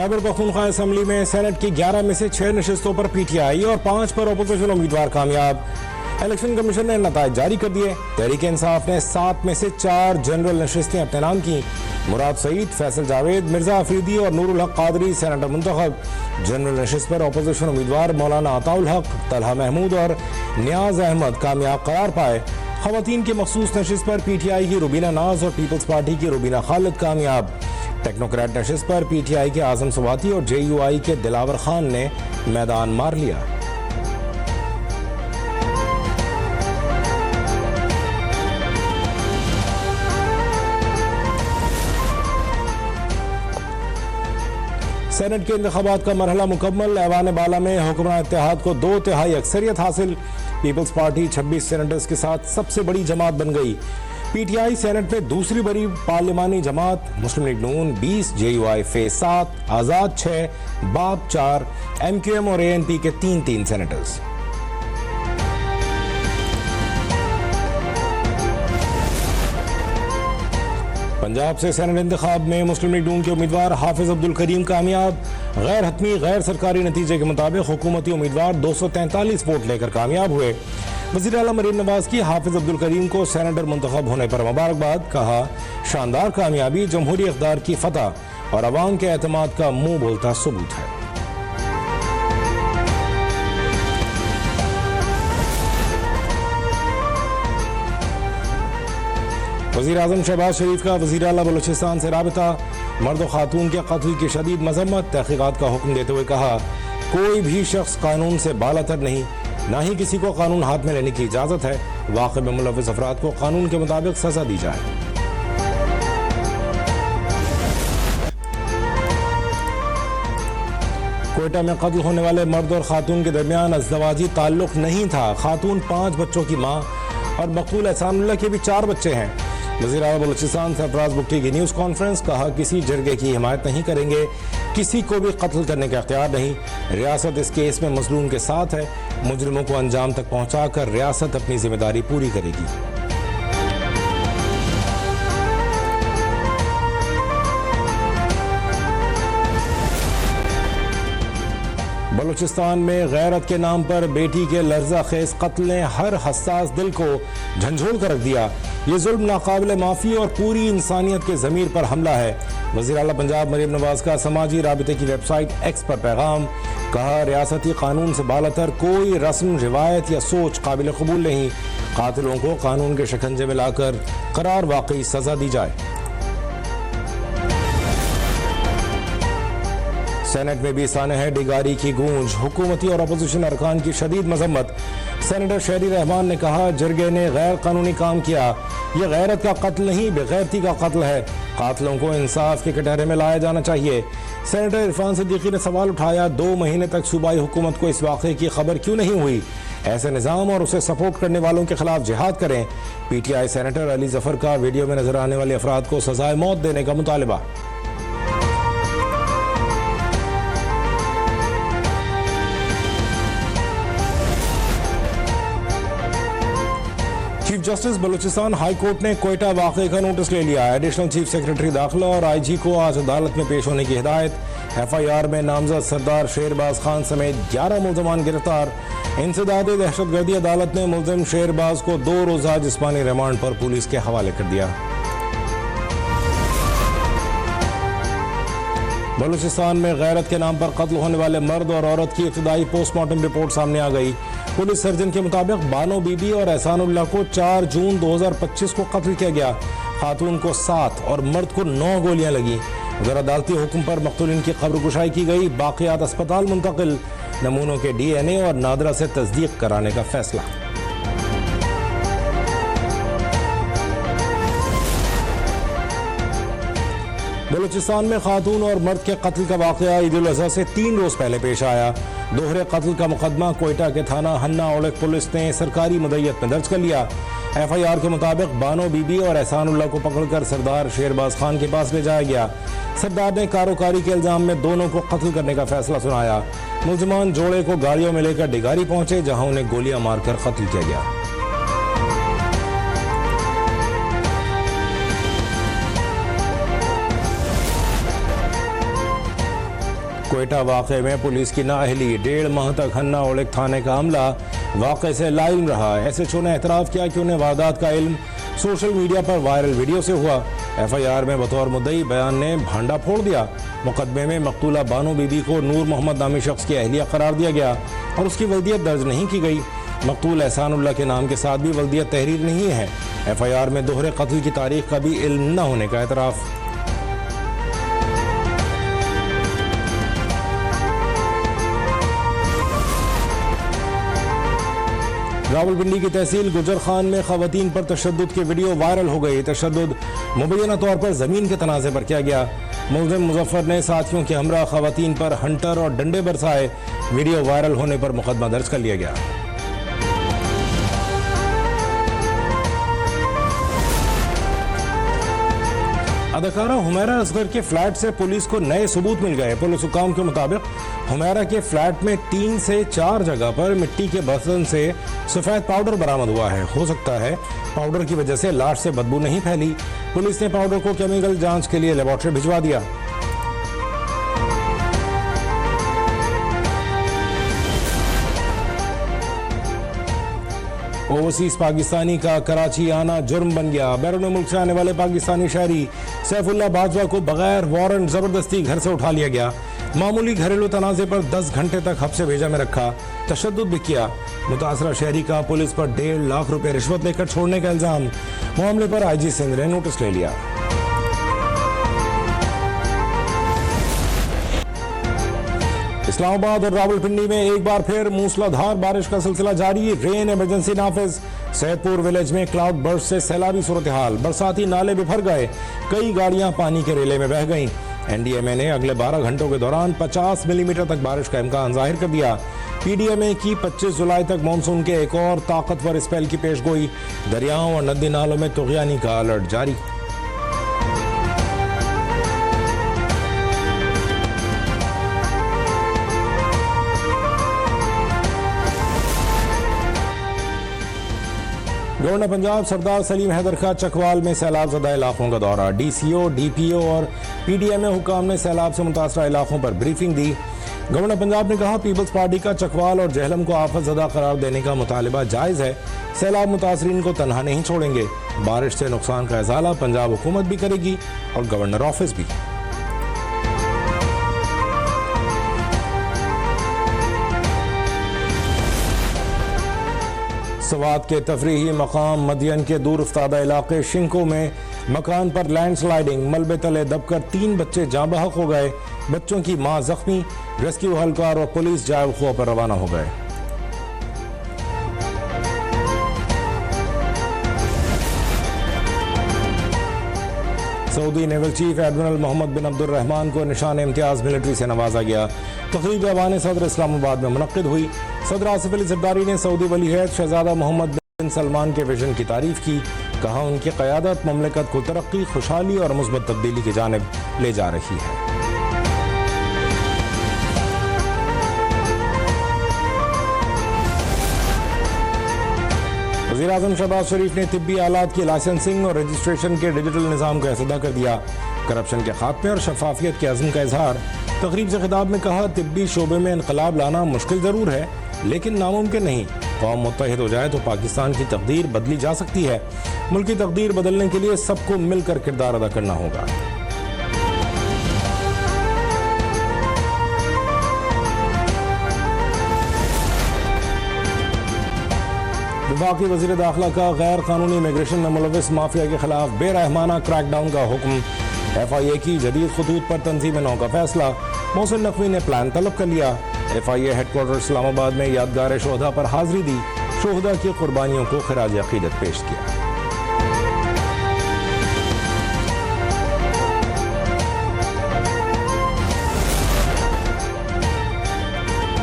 Khyber Pakhtunkhwa assembly में senate की 11 में से 6 नशिस्तों पर पीटीआई और 5 पर अपोजिशन उम्मीदवार कामयाब। इलेक्शन कमीशन ने नताइज जारी कर दिए। तहरीक इंसाफ ने 7 में से 4 जनरल नशिस्तें अपने नाम की। मुराद सईद, फैसल जावेद, मिर्जा अफरीदी और नूरुल हक कादरी सेनेटर मुंतखब। जनरल नशिस्त पर अपोजिशन उम्मीदवार मौलाना अताउल हक, तलहा महमूद और नियाज अहमद कामयाब करार पाए। खवातीन की मखसूस नशिस्त पर पीटीआई की रुबीना नाज और पीपल्स पार्टी की रुबीना खालिद कामयाब। टेक्नोक्रेट नशिस्त पर पीटीआई के आजम सवाती और जेयूआई के दिलावर खान ने मैदान मार लिया। सेनेट के इंतखाबात का मरहला मुकम्मल। ऐवान बाला में हुक्मरान इत्तेहाद को 2/3 अक्सरियत हासिल। पीपल्स पार्टी 26 सेनेटर्स के साथ सबसे बड़ी जमात बन गई। पीटीआई सेनेट में दूसरी बड़ी पार्लिमानी जमात। मुस्लिम लीग नून 20, जेयूआई फेज 7, आजाद 6, बाप 4, एमक्यूएम और एएनपी के 3-3 सेनेटर्स। पंजाब से सेनेट इंतखाब में मुस्लिम लीग नून के उम्मीदवार हाफिज अब्दुल करीम कामयाब। गैर हतमी गैर सरकारी नतीजे के मुताबिक हुकूमती उम्मीदवार 243 वोट लेकर कामयाब हुए। वज़ीर आला मरीम नवाज की हाफिज अब्दुल करीम को सेनेटर मुंतखब होने पर मुबारकबाद। कहा, शानदार कामयाबी जमहूरी इक़्तिदार की फतह और अवाम के एतमाद का मुंह बोलता सबूत है। वज़ीर आज़म शहबाज शरीफ का वज़ीर आला बलूचिस्तान से राबिता। मर्द और खातून के कत्ल की शदीद मजम्मत। तहक़ीक़ात का हुक्म देते हुए कहा, कोई भी शख्स कानून से बालातर नहीं, ना ही किसी को कानून हाथ में लेने की इजाज़त है। वाक़े में मुलव्विस अफराद को कानून के मुताबिक सज़ा दी जाए। कोयटा में कत्ल होने वाले मर्द और खातून के दरमियान अज़दवाजी ताल्लुक़ नहीं था। खातून 5 बच्चों की माँ और मकतूल एहसानुल्लाह के भी 4 बच्चे हैं। वज़ीर आला बलूचिस्तान सरफराज बुगटी की न्यूज़ कॉन्फ्रेंस। कहा, किसी जरगे की हिमायत नहीं करेंगे, किसी को भी कत्ल करने का इख्तियार नहीं। रियासत इस केस में मजलूम के साथ है। मुजरिमों को अंजाम तक पहुँचाकर रियासत अपनी जिम्मेदारी पूरी करेगी। बलूचिस्तान में गैरत के नाम पर बेटी के लर्जा खेज कत्ल ने हर हसास दिल को झंझोड़ कर रख दिया। ये जुल्म नाकाबिले माफ़ी और पूरी इंसानियत के ज़मीर पर हमला है। वज़ीर आला पंजाब मरीम नवाज का समाजी राबिते की वेबसाइट एक्स पर पैगाम। कहा, रियासती कानून से बालातर कोई रस्म, रिवायत या सोच काबिल कबूल नहीं। कातिलों को कानून के शिकंजे में लाकर करार वाकई सज़ा दी जाए। सेनेट में भी साने है डिगारी की गूंज। हुकूमती और अपोजिशन अरकान की शदीद मजम्मत। सेनेटर शहरी रहमान ने कहा, जरगे ने गैर कानूनी काम किया। यह गैरत का कत्ल नहीं, बेगैरती का कत्ल है। कातिलों को इंसाफ के कटहरे में लाया जाना चाहिए। सेनेटर इरफान सिद्दीकी ने सवाल उठाया, 2 महीने तक सूबाई हुकूमत को इस वाक़े की खबर क्यों नहीं हुई? ऐसे निज़ाम और उसे सपोर्ट करने वालों के खिलाफ जिहाद करें। पीटीआई सेनेटर अली जफर का वीडियो में नजर आने वाले अफराद को सजाए मौत देने का मुतालबा। Chief justice Balochistan high court ने कोयटा वाक़े का नोटिस ले लिया। एडिशनल चीफ सेक्रेटरी दाखिला और आईजी को आज अदालत में पेश होने की हिदायत। एफआईआर में नामजद सरदार शेरबाज खान समेत 11 मुल्ज़मान गिरफ्तार। इंसदाद दहशतगर्दी अदालत ने मुल्ज़िम शेरबाज को 2 रोज़ा जिस्मानी रिमांड पर पुलिस के हवाले कर दिया। बलूचिस्तान में गैरत के नाम पर कत्ल होने वाले मर्द और औरत की इब्तिदाई पोस्टमार्टम रिपोर्ट सामने आ गई। पुलिस सर्जन के मुताबिक बानो बीबी और एहसानुल्लाह को 4 जून 2025 को कत्ल किया गया। खातून को 7 और मर्द को 9 गोलियां लगी। उधर अदालती हुक्म पर मक़तूलिन की कब्र कुशाई की गई। बाक़ियात अस्पताल मुंतकिल। नमूनों के DNA और नादरा से तस्दीक कराने का फैसला। बलूचिस्तान में खातून और मर्द के कत्ल का वाक़या ईद उल अज़हा से 3 रोज़ पहले पेश आया। दोहरे कत्ल का मुकदमा कोयटा के थाना हन्ना ओड़क पुलिस ने सरकारी मुद्दत में दर्ज कर लिया। एफआईआर के मुताबिक बानो बीबी और एहसानुल्लाह को पकड़कर सरदार शेरबाज खान के पास ले जाया गया। सरदार ने कारोकारी के इल्जाम में दोनों को कत्ल करने का फैसला सुनाया। मुल्ज़मान जोड़े को गाड़ियों में लेकर डिगारी पहुंचे, जहां उन्हें गोलियां मारकर कत्ल किया गया। कोयटा वाक़े में पुलिस की नाअहली, 1.5 माह तक हन्ना ओलिक थाने का अमला वाक़े से लाइल्म रहा। SHO ने एतराफ़ किया कि उन्हें वारदात का इल्म सोशल मीडिया पर वायरल वीडियो से हुआ। FIR में बतौर मुद्दई बयान ने भांडा फोड़ दिया। मुकदमे में मकतूला बानो बीबी को नूर मोहम्मद नामी शख्स की अहलिया करार दिया गया और उसकी वल्दियत दर्ज नहीं की गई। मकतूल एहसानुल्लाह के नाम के साथ भी वल्दियत तहरीर नहीं है। FIR में दोहरे कत्ल की तारीख का भी इल्म न होने का एतराफ़। रावलपिंडी की तहसील गुजर खान में खवातीन पर तशद्दुद की वीडियो वायरल हो गई। तशद्दुद मुबैना तौर पर ज़मीन के तनाज़े पर किया गया। मुल्ज़िम मुजफ्फर ने साथियों के हमरा खवातीन पर हंटर और डंडे बरसाए। वीडियो वायरल होने पर मुकदमा दर्ज कर लिया गया। अदाकारा हुमैरा असगर के फ्लैट से पुलिस को नए सबूत मिल गए। पुलिस हुकाम के मुताबिक हुमैरा के फ्लैट में 3 से 4 जगह पर मिट्टी के बर्तन से सफ़ेद पाउडर बरामद हुआ है। हो सकता है पाउडर की वजह से लाश से बदबू नहीं फैली। पुलिस ने पाउडर को केमिकल जांच के लिए लेबोरेटरी भिजवा दिया। ओवरसीज पाकिस्तानी का कराची आना जुर्म बन गया। बैरून मुल्क से आने वाले पाकिस्तानी शहरी सैफुल्लाह बाजवा को बगैर वारंट जबरदस्ती घर से उठा लिया गया। मामूली घरेलू तनाज़े पर 10 घंटे तक हब्से भेजा में रखा, तशद्दुद भी किया। मुतासरा शहरी का पुलिस पर 1.5 लाख रुपए रिश्वत लेकर छोड़ने का इल्जाम। मामले पर IG सिंध ने नोटिस ले लिया। इस्लामाबाद और रावलपिंडी में एक बार फिर मूसलाधार बारिश का सिलसिला जारी। रेन इमरजेंसी नाफिज। सैदपुर विलेज में क्लाउड बर्स्ट से सैलाबी सूरत हाल। बरसाती नाले बिफर गए, कई गाड़ियां पानी के रेले में बह गईं। NDMA ने अगले 12 घंटों के दौरान 50 मिलीमीटर तक बारिश का इम्कान जाहिर कर दिया। PDMA की 25 जुलाई तक मानसून के एक और ताकतवर स्पेल की पेशगोई। दरियाओं और नदी नालों में तुग़यानी का अलर्ट जारी। गवर्नर पंजाब सरदार सलीम हैदर का चकवाल में सैलाब ज़दा इलाकों का दौरा। DCO, DPO और PDMA हुकाम ने सैलाब से मुतासरा इलाकों पर ब्रीफिंग दी। गवर्नर पंजाब ने कहा पीपल्स पार्टी का चकवाल और जहलम को आफत ज़दा करार देने का मुतालिबा जायज़ है। सैलाब मुतासरीन को तनहा नहीं छोड़ेंगे। बारिश से नुकसान का इजाला पंजाब हुकूमत भी करेगी और गवर्नर ऑफिस भी। सवात के तफरीही मकाम मदियन के दूर अफ्तादा इलाके शिंको में मकान पर लैंडस्लाइडिंग, मलबे तले दबकर 3 बच्चे जाँ बहक हो गए। बच्चों की मां जख्मी। रेस्क्यू एहलकार और पुलिस जाए वक़ूआ पर रवाना हो गए। Saudi naval chief Admiral Mohammed bin Abdul Rahman को निशान इम्तियाज मिलिट्री से नवाजा गया। तकरीब ऐवान सदर इस्लामाबाद में मुनक्किद हुई। सदर आसिफ अली ज़रदारी ने सऊदी वली अहद शहजादा मोहम्मद बिन सलमान के विजन की तारीफ की। कहा उनकी क़यादत ममलिकत को तरक्की, खुशहाली और मुस्बत तब्दीली की जानिब ले जा रही है। वज़ीर-ए-आज़म शहबाज शरीफ ने तिब्बी आलात की लाइसेंसिंग और रजिस्ट्रेशन के डिजिटल निज़ाम का अहदा कर दिया। करप्शन के खात्मे और शफाफियत के अज़्म का इजहार। तकरीब से खिताब में कहा तिब्बी शोबे में इनकलाब लाना मुश्किल ज़रूर है लेकिन नामुमकिन नहीं। कौम मुत्तहिद हो जाए तो पाकिस्तान की तकदीर बदली जा सकती है। मुल्क की तकदीर बदलने के लिए सबको मिलकर किरदार अदा करना होगा। वफाकी वज़ीर दाखिला का गैर कानूनी इमिग्रेशन में मुलव्वस माफिया के खिलाफ बेरहमाना क्रैकडाउन का हुक्म। FIA की जदीद खतूत पर तंजीम नौ का फैसला। मोहसिन नकवी ने प्लान तलब कर लिया। FIA हेडक्वार्टर इस्लामाबाद में यादगार शोहदा पर हाजिरी दी। शोहदा की कुर्बानियों को खराज अकीदत पेश किया।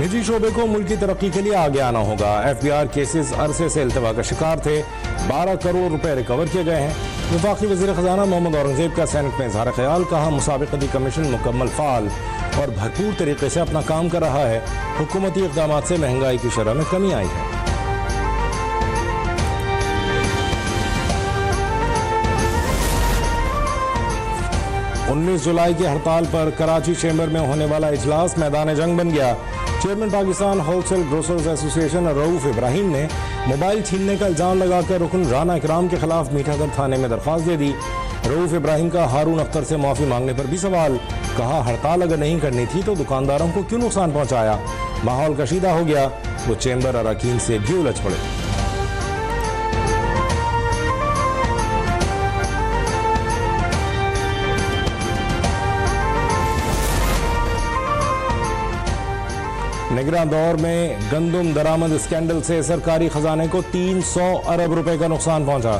निजी शोबे को मुल्क की तरक्की के लिए आगे आना होगा। FBR केसेस अरसे से इल्तवा का शिकार थे। 12 करोड़ रुपए रिकवर किए गए हैं। वफाकी वज़ीर ख़जाना मोहम्मद औरंगज़ेब का सेनेट में इज़हार ख्याल। कहा मुसाबिक़ती कमीशन मुकम्मल फ़ाल और भरपूर तरीके से अपना काम कर रहा है। हुकूमती इक़दामात से महंगाई की शरह में कमी आई है। 19 जुलाई की हड़ताल पर कराची चेंबर में होने वाला इजलास मैदान जंग बन गया। Chairman Pakistan wholesale grocers association Rauf Ibrahim ने मोबाइल छीनने का इल्जाम लगाकर रुकन राना इकराम के खिलाफ मीठागढ़ थाने में दरख्वास्त दे दी। रऊफ इब्राहिम का हारून अख्तर से माफी मांगने पर भी सवाल। कहा, हड़ताल अगर नहीं करनी थी तो दुकानदारों को क्यों नुकसान पहुंचाया। माहौल कशीदा हो गया, वो चेंबर अरकान से भी उलझ पड़े। निगरान दौर में गंदम दरामद स्कैंडल से सरकारी खजाने को 300 अरब रुपए का नुकसान पहुंचा।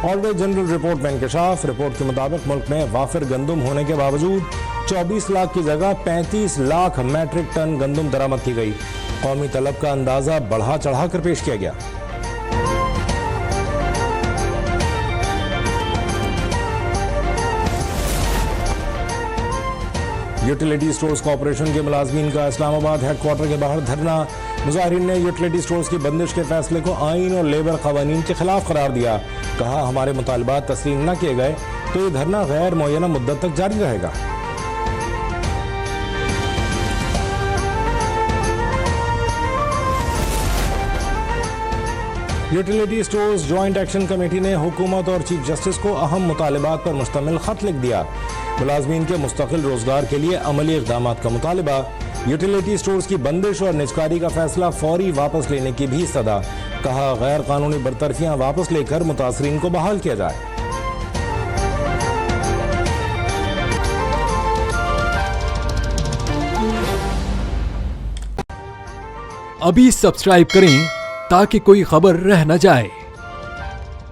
ऑडिटर जनरल रिपोर्ट में इंकशाफ। रिपोर्ट के मुताबिक मुल्क में वाफिर गंदम होने के बावजूद 24 लाख की जगह 35 लाख मैट्रिक टन गंदम दरामद की गई। कौमी तलब का अंदाजा बढ़ा चढ़ा कर पेश किया गया। यूटिलिटी स्टोर्स कॉर्पोरेशन के मुलाजमीन का इस्लामाबाद हेडक्वार्टर के बाहर धरना। मुजाहिरीन ने यूटिलिटी स्टोर्स की बंदिश के फैसले को आइन और लेबर कवानीन के खिलाफ करार दिया। कहा, हमारे मुतालबात तस्लीम न किए गए तो ये धरना गैर मुअय्यना मुद्दत तक जारी रहेगा। Utility stores joint action committee ने हुकूमत और चीफ जस्टिस को अहम मुतालबात पर मुश्तमिल खत लिख दिया। मुलाजमीन के मुस्तकिल रोजगार के लिए अमली इक़दाम का मुतालबा। यूटिलिटी स्टोर्स की बंदिश और निजकारी का फैसला फौरी वापस लेने की भी सदा। कहा, गैर कानूनी बरतरफियां वापस लेकर मुतासरीन को बहाल किया जाए। अभी सब्सक्राइब करें ताकि कोई खबर रह न जाए।